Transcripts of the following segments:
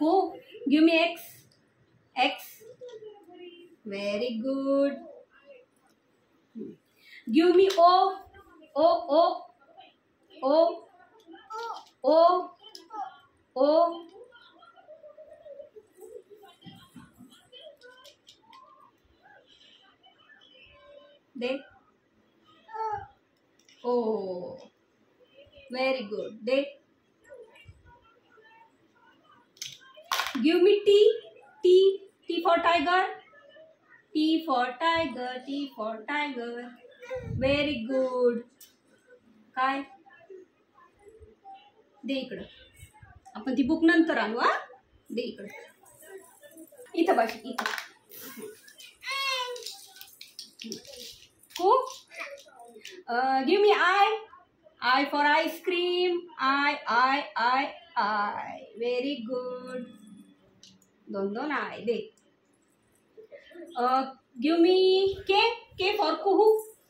Who? Give me X. X. Very good. Give me O. O. O. O. O. O. They. Oh. Very good. They. Give me T. T. T for tiger. T for tiger. T for tiger. Very good. काय दे इकडं. आपण ती book नंतर आणू. हा दे इकडं. इथं बस. इथं. Who? Give me I. I for ice cream. I. Very good. दोन I they. Give me K. K for kuhu.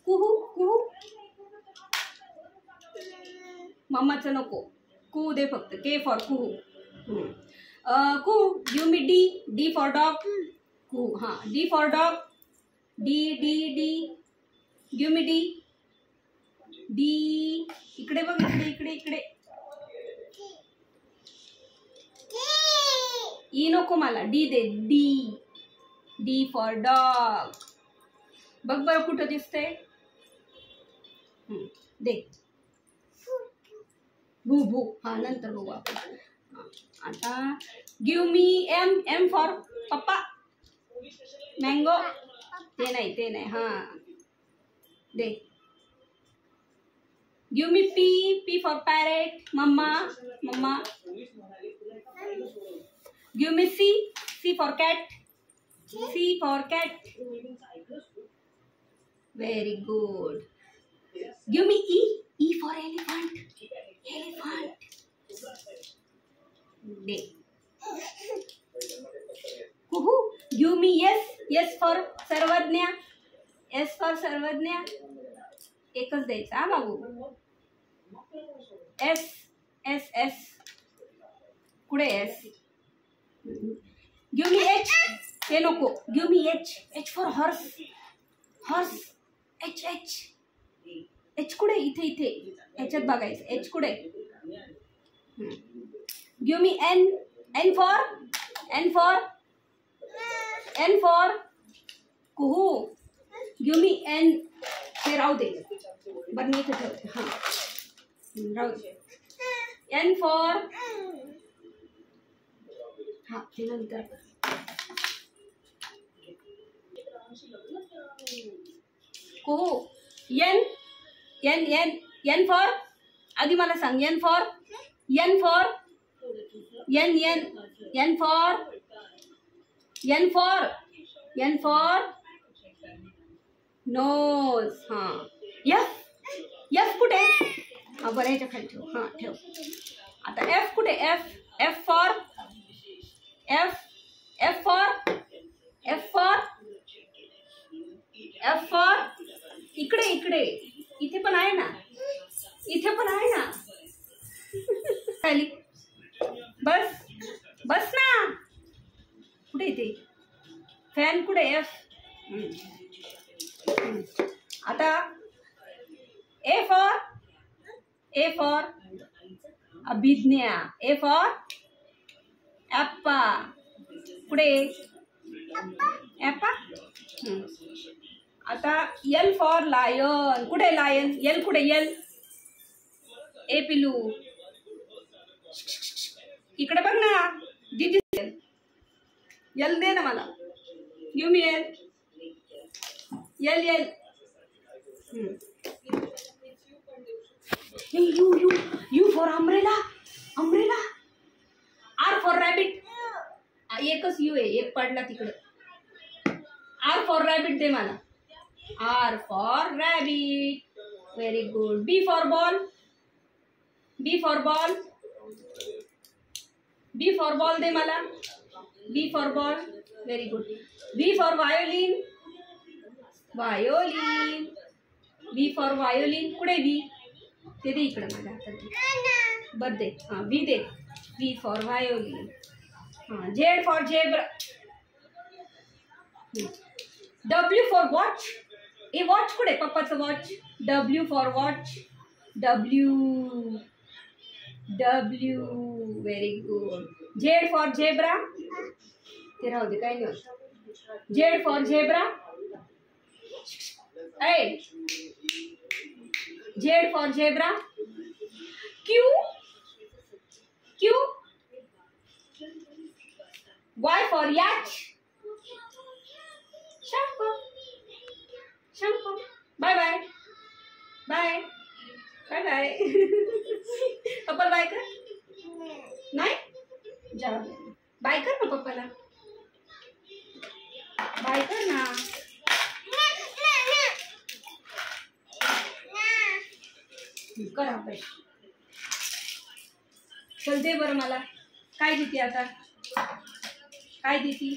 Kuhu. मम्माचं नको. कू दे फक्त. K for kuhu. Ku. Give me D. D for dog. Ku. हाँ. D for dog. D. Give me D. D. इकडे बघ. इकडे. E नको मला. D they. D for dog. बघ बरं कुठं दिसतंय. दे. भू. हाँ नंतर बघू आपण. आता गिव मी M for पप्पा. मँगो. ते नाही. हाँ दे. Give me P for parrot. मम्मा. Give me C for cat. C for cat. Very good. Give me E for elephant. Day. Kuhu. Give me yes for Sarvagya. S for सर्वज्ञा. एकच द्यायचा हा बाबू. S. कुठे S? Give me H. हे नको. Give me H for horse. H कुठे? इथे. ह्याच्यात बघायचं. H कुठे? Give me N for Kuhu. Give me N. हे राहू दे. बरं मी इथे ठेवते. हां राहू दे. N for हां हे नंतर. कुहू. N for आधी मला सांग. N for nose. हाँ. F कुठे? हाँ बरं ह्याच्या खाली ठेव. हाँ ठेव. आता F कुठे? F for इकडे. इथे पण आहे ना. खाली बस ना. कुठे इथे? फॅन कुठे? F. आता A for Abhigya. A for ॲप्पा. कुठे? ॲप्पा. आता L for लायन. कुठे लायन? L कुठे? L. ए पिलू इकडे बघ ना. दीदी L दे ना मला. Give me L. U for umbrella. R for rabbit. एकच U आहे. एक पडला तिकडे. R for rabbit दे मला. R for rabbit. Very good. B for ball. B for ball दे मला. B for ball. Very good. V for violin. V for violin. कुठे V? ते दे इकडे माझ्या हातात. बरं दे. हाँ V दे. V for violin. हां Z for zebra. W for watch. ए वॉच कुठे पप्पाचं watch. W for watch. W W very good. Z for zebra. ते राहू दे काही नाही होत. Z for zebra. ए Z for zebra. Q Q. Y for yacht. शंप शंप. Bye bye bye bye bye. पप्पा बाय कर. नाही जा बाय कर ना पप्पाला. बाय कर ना. कर अभ्यास. चल दे बरं मला. काय देते आता. काय देती.